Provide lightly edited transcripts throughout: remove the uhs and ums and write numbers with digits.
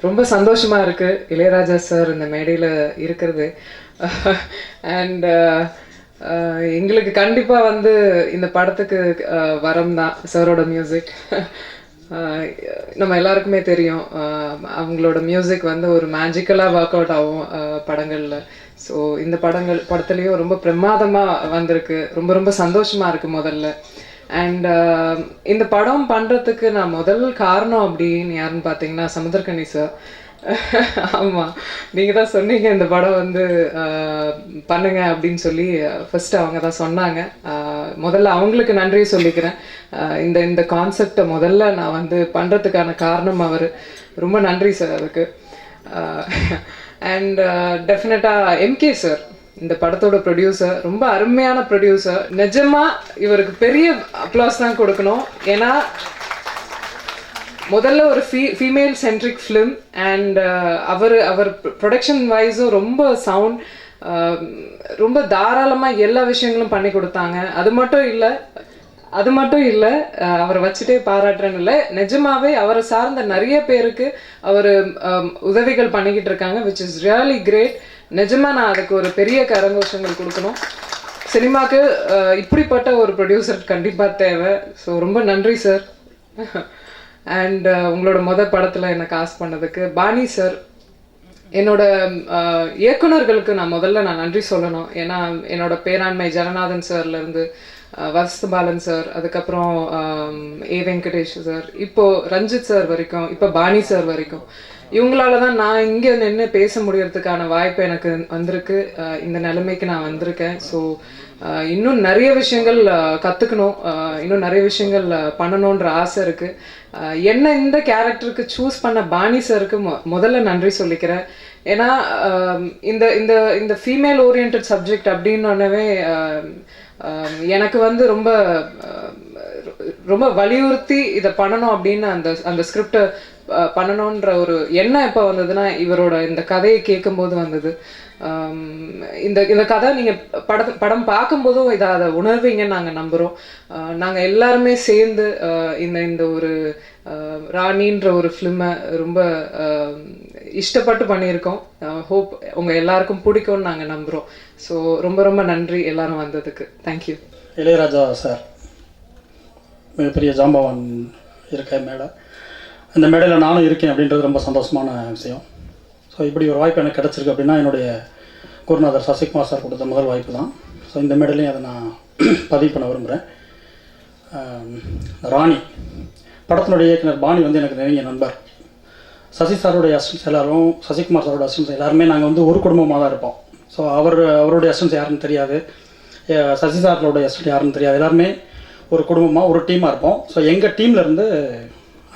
ரொம்ப சந்தோஷமா இருக்கு இளையராஜா சார் இந்த மேடையில் இருக்கிறது. அண்ட் எங்களுக்கு கண்டிப்பாக வந்து இந்த படத்துக்கு வரம் தான் சாரோட மியூசிக். நம்ம எல்லாருக்குமே தெரியும் அவங்களோட மியூசிக் வந்து ஒரு மேஜிக்கலாக ஒர்க் அவுட் ஆகும் படங்களில். ஸோ இந்த படத்துலேயும் ரொம்ப பிரமாதமாக வந்திருக்கு. ரொம்ப ரொம்ப சந்தோஷமாக இருக்குது முதல்ல. அண்ட் இந்த படம் பண்ணுறதுக்கு நான் முதல் காரணம் அப்படின்னு யாருன்னு பார்த்தீங்கன்னா சமுத்திரக்கனி சார். ஆமாம், நீங்கள் தான் சொன்னீங்க இந்த படம் வந்து பண்ணுங்க அப்படின்னு சொல்லி ஃபஸ்ட்டு அவங்க தான் சொன்னாங்க. முதல்ல அவங்களுக்கு நன்றி சொல்லிக்கிறேன். இந்த இந்த கான்செப்டை முதல்ல நான் வந்து பண்ணுறதுக்கான காரணம் அவர். ரொம்ப நன்றி சார் அதுக்கு. அண்ட் டெஃபினட்டாக எம்கே சார், இந்த படத்தோட ப்ரொடியூசர், ரொம்ப அருமையான ப்ரொடியூசர். நிஜமாக இவருக்கு பெரிய அப்ளாஸ் தான் கொடுக்கணும். ஏன்னா முதல்ல ஒரு ஃபீமேல் சென்ட்ரிக் ஃபிலிம் அண்ட் அவர் ப்ரொடக்ஷன் வைஸும் ரொம்ப சவுண்ட், ரொம்ப தாராளமாக எல்லா விஷயங்களும் பண்ணி கொடுத்தாங்க. அது மட்டும் இல்லை அவரை வச்சுட்டே பாராட்டுறேன்னு இல்லை, நிஜமாவே அவரை சார்ந்த நிறைய பேருக்கு அவர் உதவிகள் பண்ணிக்கிட்டு இருக்காங்க, விச் இஸ் ரியலி கிரேட். நிஜமாக நான் அதுக்கு ஒரு பெரிய கரங்கோஷங்கள் கொடுக்கணும். சினிமாவுக்கு இப்படிப்பட்ட ஒரு ப்ரொடியூசர் கண்டிப்பாக தேவை. ஸோ ரொம்ப நன்றி சார். அண்ட் உங்களோட படத்தில் என்னை காஸ்ட் பண்ணதுக்கு பாணி சார், என்னோட இயக்குனர்களுக்கு முதல்ல நான் நன்றி சொல்லணும். ஏன்னா என்னோட பேராண்மை ஜனநாதன் சார்லேருந்து வசந்தபாலன் சார், அதுக்கப்புறம் ஏ வெங்கடேஷ் சார், இப்போது ரஞ்சித் சார் வரைக்கும், இப்போ பாணி சார் வரைக்கும், இவங்களால தான் நான் இங்கே நின்று பேச முடியறதுக்கான வாய்ப்பு எனக்கு வந்திருக்கு. இந்த நிலைமைக்கு நான் வந்திருக்கேன். ஸோ இன்னும் நிறைய விஷயங்கள் கற்றுக்கணும், இன்னும் நிறைய விஷயங்கள் பண்ணணுன்ற ஆசை இருக்குது. என்ன இந்த கேரக்டருக்கு சூஸ் பண்ண பாணி சாருக்கு முதல்ல நன்றி சொல்லிக்கிறேன். ஏன்னா இந்த இந்த இந்த ஃபீமேல் ஓரியன்ட் சப்ஜெக்ட் அப்படின்னோடனே எனக்கு வந்து ரொம்ப ரொம்ப வலியுறுத்தி இதை பண்ணணும் அப்படின்னு அந்த ஸ்கிரிப்டை பண்ணணுன்ற ஒரு எண்ணம் எப்போ வந்ததுன்னா இவரோட இந்த கதையை கேட்கும்போது வந்தது. இந்த இந்த கதை நீங்கள் படம் பார்க்கும்போதும் அதை உணர்வீங்கன்னு நாங்கள் நம்புகிறோம். நாங்கள் எல்லாருமே சேர்ந்து இந்த ஒரு ராணின்ற ஒரு ஃபிலிமை ரொம்ப இஷ்டப்பட்டு பண்ணியிருக்கோம். ஹோப் உங்கள் எல்லாருக்கும் பிடிக்கும்னு நாங்கள் நம்புகிறோம். ஸோ ரொம்ப ரொம்ப நன்றி எல்லாரும் வந்ததுக்கு. தேங்க்யூ. இளையராஜா சார் மிகப்பெரிய ஜாம்பவான் இருக்க மேடை, இந்த மேடையில் நானும் இருக்கேன் அப்படின்றது ரொம்ப சந்தோஷமான விஷயம். ஸோ இப்படி ஒரு வாய்ப்பு எனக்கு கிடச்சிருக்கு அப்படின்னா என்னுடைய குருநாதர் சசிகுமார் சார் கொடுத்த முதல் வாய்ப்பு தான். ஸோ இந்த மேடையிலையும் அதை நான் பதிவு பண்ண விரும்புகிறேன். ராணி படத்தினுடைய இயக்குனர் பாணி வந்து எனக்கு நெருங்கிய நண்பர். சசி சாருடைய அசிஸ்டன்ஸ் எல்லாரும், சசிகுமார் சாரோட அசிஸ்டன்ஸ் எல்லாருமே நாங்கள் வந்து ஒரு குடும்பமாக தான் இருப்போம். ஸோ அவருடைய அசிஸ்டன்ஸ் யாருன்னு தெரியாது, சசி சாரோடைய அசிஸ்டன்ஸ் யாருன்னு தெரியாது, எல்லாருமே ஒரு குடும்பமாக ஒரு டீமாக இருப்போம். ஸோ எங்கள் டீம்லேருந்து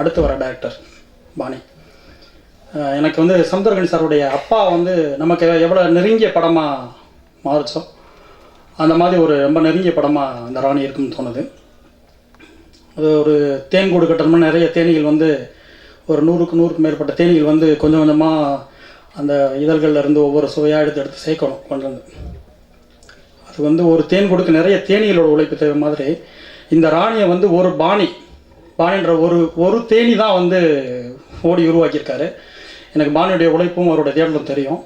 அடுத்து வர டைரக்டர் பாணி. எனக்கு வந்து சமுத்திரக்கனி சாருடைய அப்பா வந்து நமக்கு எவ்வளோ நெருங்கிய படமாக மாறிச்சோ அந்த மாதிரி ஒரு ரொம்ப நெருங்கிய படமாக அந்த ராணி இருக்குன்னு தோணுது. அது ஒரு தேன் கூடு கட்டணும்னா நிறைய தேனீகள் வந்து ஒரு 100க்கு மேற்பட்ட தேனீகள் வந்து கொஞ்சம் கொஞ்சமாக அந்த இதழ்களில் இருந்து ஒவ்வொரு சுவையாக எடுத்து சேர்க்கணும் கொண்டு வந்து. அது வந்து ஒரு தேன் கூடுக்கு நிறைய தேனீகளோட உழைப்பு தேவை மாதிரி இந்த ராணியை வந்து ஒரு பாணின்ற ஒரு தேனி தான் வந்து ஓடி உருவாக்கியிருக்காரு. எனக்கு பாணியுடைய உழைப்பும் அவருடைய தேடலும் தெரியும்.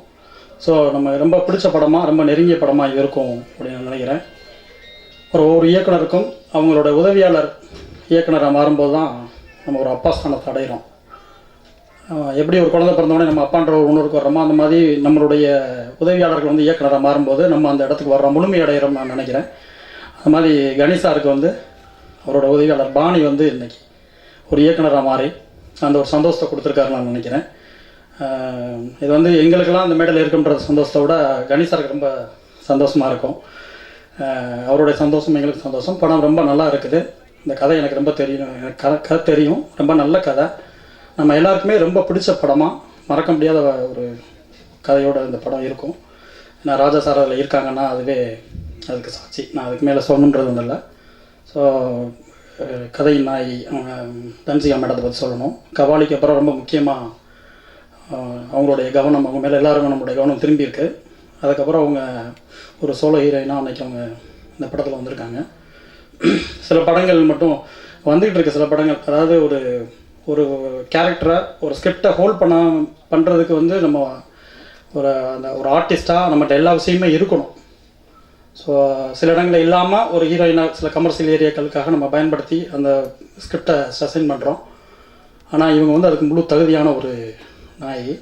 ஸோ நம்ம ரொம்ப பிடிச்ச படமாக, ரொம்ப நெருங்கிய படமாக இது இருக்கும் அப்படின்னு நான் நினைக்கிறேன். ஒரு இயக்குனருக்கும் அவங்களோட உதவியாளர் இயக்குனராக மாறும்போது தான் நம்ம ஒரு அப்பா ஸ்தானத்தை அடைகிறோம். எப்படி ஒரு குழந்தை பிறந்தோடனே நம்ம அப்பான்ற ஒரு உணர்வுக்கு வர்றோமோ அந்த மாதிரி நம்மளுடைய உதவியாளர்கள் வந்து இயக்குனராக மாறும்போது நம்ம அந்த இடத்துக்கு வர்ற முழுமை அடைகிறோம் நான் நினைக்கிறேன். அது மாதிரி கணேசாருக்கு வந்து அவரோட உதவியாளர் பாணி வந்து இன்றைக்கி ஒரு இயக்குனராக மாறி அந்த ஒரு சந்தோஷத்தை கொடுத்துருக்காருன்னு நான் நினைக்கிறேன். இது வந்து எங்களுக்கெல்லாம் அந்த மேடையில் இருக்குன்ற சந்தோஷத்தை விட கணேசாருக்கு ரொம்ப சந்தோஷமாக இருக்கும். அவருடைய சந்தோஷம் எங்களுக்கு சந்தோஷம். படம் ரொம்ப நல்லா இருக்குது. இந்த கதை எனக்கு ரொம்ப தெரியும், எனக்கு கதை தெரியும். ரொம்ப நல்ல கதை, நம்ம எல்லாருக்குமே ரொம்ப பிடிச்ச படமாக, மறக்க முடியாத ஒரு கதையோடு இந்த படம் இருக்கும். நான் ராஜா சார் அதில் இருக்காங்கன்னா அதுவே அதுக்கு சாட்சி. நான் அதுக்கு மேலே சொல்லணுன்றது ஒன்றும் இல்லை. ஸோ கதையின் நாய் தன்சிகா மேடத்தை பற்றி சொல்லணும். கபாலிக்கு அப்புறம் ரொம்ப முக்கியமாக அவங்களுடைய கவனம், அவங்க மேலே எல்லாருக்கும் நம்மளுடைய கவனம் திரும்பி இருக்குது. அதுக்கப்புறம் அவங்க ஒரு சோலோ ஹீரோயினாக அன்றைக்கி அவங்க இந்த படத்தில் வந்திருக்காங்க. சில படங்கள் மட்டும் வந்துக்கிட்டு இருக்க, சில படங்கள், அதாவது ஒரு ஒரு கேரக்டரை ஒரு ஸ்கிரிப்டை ஹோல்ட் பண்ணுறதுக்கு வந்து நம்ம ஒரு ஆர்டிஸ்ட்டாக நம்மகிட்ட எல்லா விஷயமே இருக்கணும். ஸோ சில இடங்களில் இல்லாமல் ஒரு ஹீரோயினாக சில கமர்ஷியல் ஏரியாக்களுக்காக நம்ம பயன்படுத்தி அந்த ஸ்கிரிப்டை அசைன் பண்ணுறோம். ஆனால் இவங்க வந்து அதுக்கு முழு தகுதியான ஒரு நாயகி.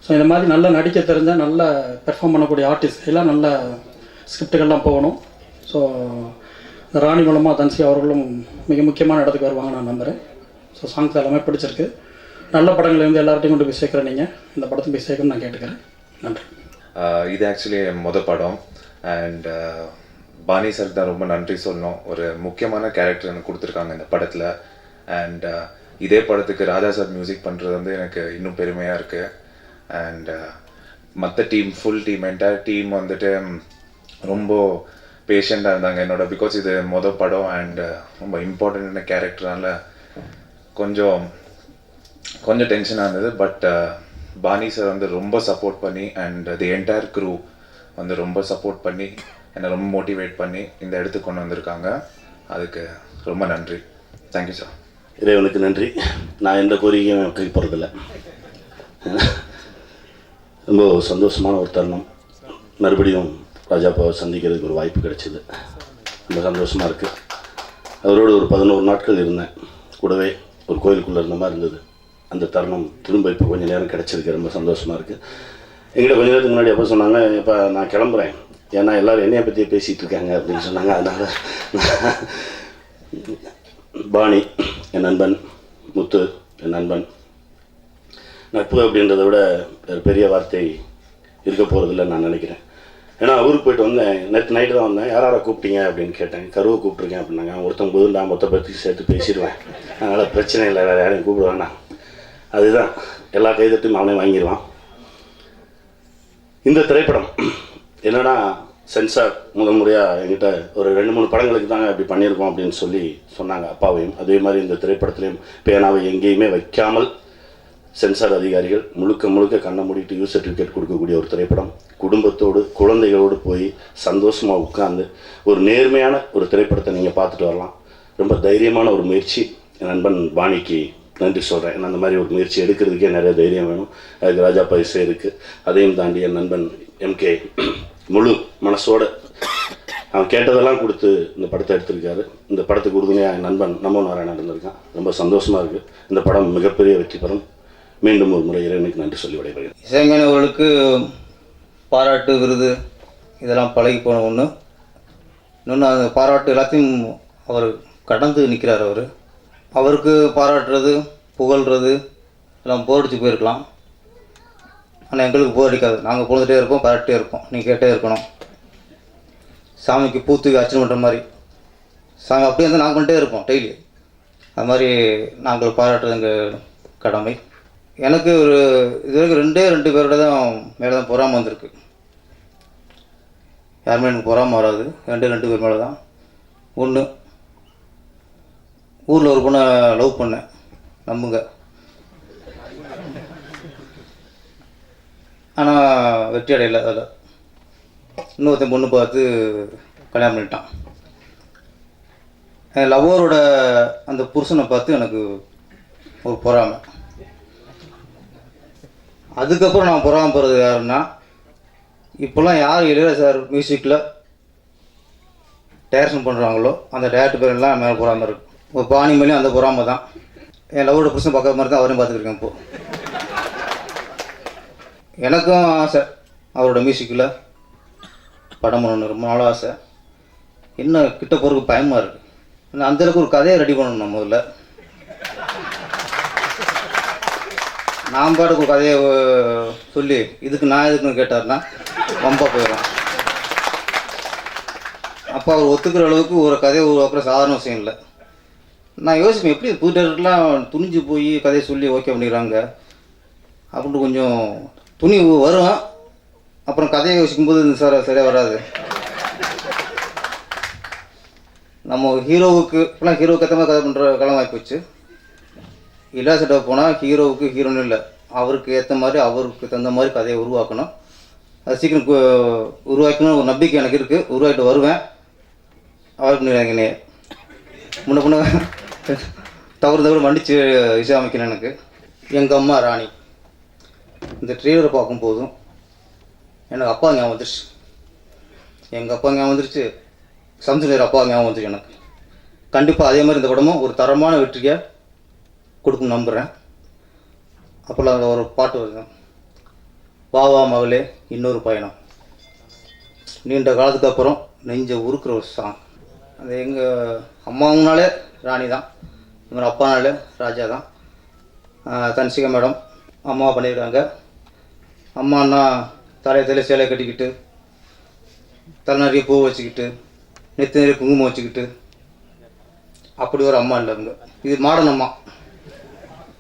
ஸோ இந்த மாதிரி நல்லா நடிக்க தெரிஞ்ச நல்ல பெர்ஃபார்ம் பண்ணக்கூடிய ஆர்டிஸ்ட் எல்லாம் நல்ல ஸ்கிரிப்டுகள்லாம் போகணும். ஸோ இந்த ராணி மூலமாக தன்சி அவர்களும் மிக முக்கியமான இடத்துக்கு வருவாங்க நான் நம்புகிறேன். ஸோ சாங்ஸ் எல்லாமே பிடிச்சிருக்கு. நல்ல படங்களை வந்து எல்லார்ட்டையும் கொண்டு போய் சேர்க்குறேன். நீங்கள் இந்த படத்தை போய் சேர்க்கணும்னு நான் கேட்டுக்கிறேன். நன்றி. இது ஆக்சுவலி மொதல் படம் அண்ட் பாணி சார் தான் ரொம்ப நன்றி சொல்லணும். ஒரு முக்கியமான கேரக்டர் எனக்கு கொடுத்துருக்காங்க இந்த படத்தில். அண்ட் இதே படத்துக்கு ராஜா சார் மியூசிக் பண்ணுறது வந்து எனக்கு இன்னும் பெருமையாக இருக்குது. அண்ட் மற்ற team full team entire team வந்துட்டு ரொம்ப பேஷண்ட்டாக இருந்தாங்க என்னோட. பிகாஸ் இது மொதல் படம் அண்ட் ரொம்ப இம்பார்ட்டண்ட்டான கேரக்டரால் கொஞ்சம் டென்ஷனாக இருந்தது. பட் பாணி சார் வந்து ரொம்ப சப்போர்ட் பண்ணி அண்ட் தி என்டையர் க்ரூ வந்து ரொம்ப சப்போர்ட் பண்ணி என்னை ரொம்ப மோட்டிவேட் பண்ணி இந்த இடத்துக்கு கொண்டு வந்திருக்காங்க. அதுக்கு ரொம்ப நன்றி. Thank you sir. இறைவனுக்கு நன்றி. நான் எந்த கோரிக்கையும் வைக்க போகிறதில்ல. ரொம்ப சந்தோஷமான ஒரு தருணம். மறுபடியும் ராஜாப்பாவை சந்திக்கிறதுக்கு ஒரு வாய்ப்பு கிடைச்சிது. ரொம்ப சந்தோஷமாக இருக்குது. அவரோடு ஒரு 11 நாட்கள் இருந்தேன். கூடவே ஒரு கோயிலுக்குள்ளே இருந்த மாதிரி இருந்தது. அந்த தருணம் திரும்ப இப்போ கொஞ்சம் நேரம் கிடச்சிருக்கு. ரொம்ப சந்தோஷமாக இருக்குது. எங்கிட்ட கொஞ்ச நேரத்துக்கு முன்னாடி அப்போ சொன்னாங்க, இப்போ நான் கிளம்புறேன், ஏன்னா எல்லோரும் என்னையை பற்றியே பேசிகிட்டு இருக்காங்க அப்படின்னு சொன்னாங்க. அதனால் பாணி என் நண்பன், முத்து என் நண்பன். நட்பு அப்படின்றத விட ஒரு பெரிய வார்த்தை இருக்க போகிறதில்ல நான் நினைக்கிறேன். ஏன்னா ஊருக்கு போயிட்டு வந்தேன். நேற்று நைட்டு தான் வந்தேன். யாரை கூப்பிட்டீங்க அப்படின்னு கேட்டேன். கருவை கூப்பிட்ருக்கேன் அப்படின்னாங்க. ஒருத்தன் போது நான் மொத்த பற்றி சேர்த்து பேசிடுவேன். அதனால் பிரச்சனை இல்லை, வேறு யாரையும் கூப்பிடுவேண்ணா. அதுதான் எல்லா கைதட்டும் அவனே வாங்கிடுவான். இந்த திரைப்படம் என்னென்னா சென்சார் முதல் முறையாக என்கிட்ட ஒரு 2-3 படங்களுக்கு தாங்க இப்படி பண்ணியிருக்கோம் அப்படின்னு சொல்லி சொன்னாங்க அப்பாவையும். அதே மாதிரி இந்த திரைப்படத்துலேயும் பேனாவை எங்கேயுமே வைக்காமல் சென்சார் அதிகாரிகள் முழுக்க கண்ணை மூடிட்டு யூஸ் சர்டிஃபிகேட் கொடுக்கக்கூடிய ஒரு திரைப்படம். குடும்பத்தோடு குழந்தைகளோடு போய் சந்தோஷமாக உட்காந்து ஒரு நேர்மையான ஒரு திரைப்படத்தை நீங்கள் பார்த்துட்டு வரலாம். ரொம்ப தைரியமான ஒரு முயற்சி. என் நண்பன் பாணிக்கு நன்றி சொல்கிறேன். ஏன்னா அந்த மாதிரி ஒரு முயற்சி எடுக்கிறதுக்கே நிறைய தைரியம் வேணும். அதுக்கு ராஜா பைசே இருக்குது. அதையும் தாண்டி என் நண்பன் எம்கே முழு மனசோடு அவன் கேட்டதெல்லாம் கொடுத்து இந்த படத்தை எடுத்திருக்காரு. இந்த படத்துக்கு உறுதுணையாக என் நண்பன் நமோ நாராயணன் இருந்திருக்கான். ரொம்ப சந்தோஷமாக இருக்குது. இந்த படம் மிகப்பெரிய வெற்றி பெறும். மீண்டும் ஒரு முறை இறைவனுக்கு நன்றி சொல்லி விடைபெறுகிறேன். இசைஞானி அவர்களுக்கு பாராட்டு விருது இதெல்லாம் பழகி போன ஒன்று. இன்னொன்று அந்த பாராட்டு எல்லாத்தையும் அவர் கடந்து நிற்கிறார். அவருக்கு பாராட்டுறது புகழ்கிறது எல்லாம் போர் அடிச்சு போயிருக்கலாம். ஆனால் எங்களுக்கு போர் அடிக்காது. நாங்கள் பொழுதுகிட்டே இருப்போம், பாராட்டே இருப்போம். நீங்கள் கேட்டே இருக்கணும். சாமிக்கு பூத்துக்கு அர்ச்சனை பண்ணுற மாதிரி சாமி அப்படியே இருந்தால் நாங்கள் பண்ணிட்டே இருப்போம் டெய்லி. அது மாதிரி நாங்கள் பாராட்டுறது எங்கள் கடமை. எனக்கு ஒரு இது வரைக்கும் 2 பேரோட தான் மேலே தான் பொறாமல் வந்திருக்கு. யாருமே எனக்கு பொறாமல் வராது. 2 பேர் மேலே தான். ஒன்று, ஊரில் ஒரு பொண்ணை லவ் பண்ணேன், நம்புங்க. ஆனால் வெற்றி அடையலை. அதில் இன்னொருத்தன் பொண்ணு பார்த்து கல்யாணம் பண்ணிட்டான். என் லவ்வரோட அந்த புருஷனை பார்த்து எனக்கு ஒரு பொறாமை. அதுக்கப்புறம் நான் பொறாமல் போகிறது யாருன்னா, இப்போல்லாம் யார் இளையராஜா சார் மியூசிக்கில் டைரக்ஷன் பண்ணுறாங்களோ அந்த டேரக்டர் பேர் எல்லாம் மேலே பொறாமல் இருக்குது. ஒரு பாணி மேலேயும் அந்த பொறாமை தான். என் லவ்வோட புருஷன் பார்க்குற மாதிரி தான் அவரையும் பார்த்துருக்கேன். இப்போது எனக்கும் ஆசை அவரோட மியூசிக்கில் படம் பண்ணணும். ரொம்ப நாளாக ஆசை. இன்னும் கிட்ட போகிறதுக்கு பயமாக இருக்குது. இன்னும் அந்தளவுக்கு ஒரு கதையை ரெடி பண்ணணும். நம்ம முதல்ல நான் பாட்டுக்கு ஒரு கதையை சொல்லி இதுக்கு நான் எதுக்குன்னு கேட்டார்னா ரொம்ப போயிடும். அப்போ அவர் ஒத்துக்கிற அளவுக்கு ஒரு கதையை உருவாக்குற சாதாரண விஷயம் இல்லை. நான் யோசிப்பேன், எப்படி புது டேரக்டர்லாம் துணிஞ்சு போய் கதையை சொல்லி ஓகே பண்ணிக்கிறாங்க அப்படின்ட்டு. கொஞ்சம் துணி வரும், அப்புறம் கதையை யோசிக்கும்போது இந்த சரியாக வராது. நம்ம ஹீரோவுக்கு இப்போலாம் ஹீரோவுக்கு ஏற்ற மாதிரி கதை பண்ணுற காலம் ஆகி போச்சு. இளையராஜா போனால் ஹீரோவுக்கு ஹீரோன்னு இல்லை, அவருக்கு ஏற்ற மாதிரி அவருக்கு தகுந்த மாதிரி கதையை உருவாக்கணும். அது சீக்கிரம் உருவாக்கணும் ஒரு நம்பிக்கை எனக்கு இருக்குது. உருவாக்கிட்டு வருவேன். அவாய்ட் பண்ணிடுறாங்க என்னைய. முன்ன தவறு மன்னிச்சு இசையமைக்கணும் எனக்கு. எங்கள் அம்மா ராணி. இந்த ட்ரெய்லரை பார்க்கும்போதும் எனக்கு அப்பா ஞாபகம் வந்துருச்சு. எங்கள் அப்பா ஞாபகம் வந்துருச்சு, சம்சுநேர் அப்பா ஞாபகம் வந்துருச்சு எனக்கு. கண்டிப்பாக அதே மாதிரி இந்த படமும் ஒரு தரமான வெற்றியை கொடுக்கும் நம்புகிறேன். அப்போல்லாம் அதில் ஒரு பாட்டு வருது, வா வா மகளே இன்னொரு பயணம். நீண்ட காலத்துக்கு அப்புறம் நெஞ்ச உருக்குற ஒரு சாங். அது எங்கள் அம்மாவுனாலே ராணி தான், இவர் அப்பானாலே ராஜா தான். தன்சிகா மேடம் அம்மா பண்ணியிருக்காங்க. அம்மானா தலையை சேலை கட்டிக்கிட்டு, தலை நிறைய பூ வச்சுக்கிட்டு, நெத்து நிறைய குங்குமம் வச்சுக்கிட்டு, அப்படி ஒரு அம்மா இல்லை அவங்க. இது மாடர்ன் அம்மா.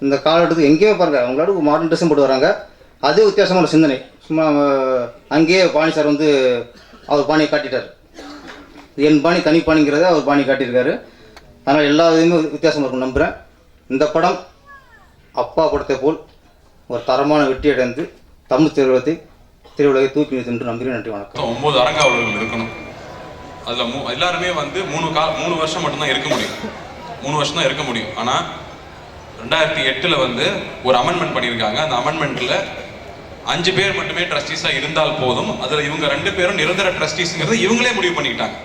இந்த காலகட்டத்துக்கு எங்கேயுமே பாருங்கள், அவங்களோட மாடர்ன் ட்ரெஸ்ஸும் போட்டு வராங்க. அதே வித்தியாசமான சிந்தனை. சும்மா அங்கேயே பாணி சார் வந்து அவர் பாணியை காட்டிட்டார். என் பாணி தனி பாணிங்கிறத அவர் பாணி காட்டியிருக்காரு. அதனால் எல்லா இதுவுமே வித்தியாசமாக இருக்கும் நம்புகிறேன். இந்த படம் அப்பா படத்தை போல் ஒரு தரமான வெற்றி அடைந்து தமிழ் திரையுலகை தூக்கி நிறுத்து நம்புகிறேன். நன்றி, வணக்கம். 9 அரங்காவலர்கள் இருக்கணும். அதில் எல்லாருமே வந்து 3 வருஷம் மட்டும்தான் இருக்க முடியும். 3 வருஷம் தான் இருக்க முடியும். ஆனால் 2008 வந்து ஒரு அமெண்ட்மெண்ட் பண்ணியிருக்காங்க. அந்த அமெண்ட்மெண்ட்டில் 5 பேர் மட்டுமே ட்ரஸ்டீஸாக இருந்தால் போதும். அதில் இவங்க 2 பேரும் நிரந்தர ட்ரஸ்டீஸுங்கிறத இவங்களே முடிவு பண்ணிக்கிட்டாங்க.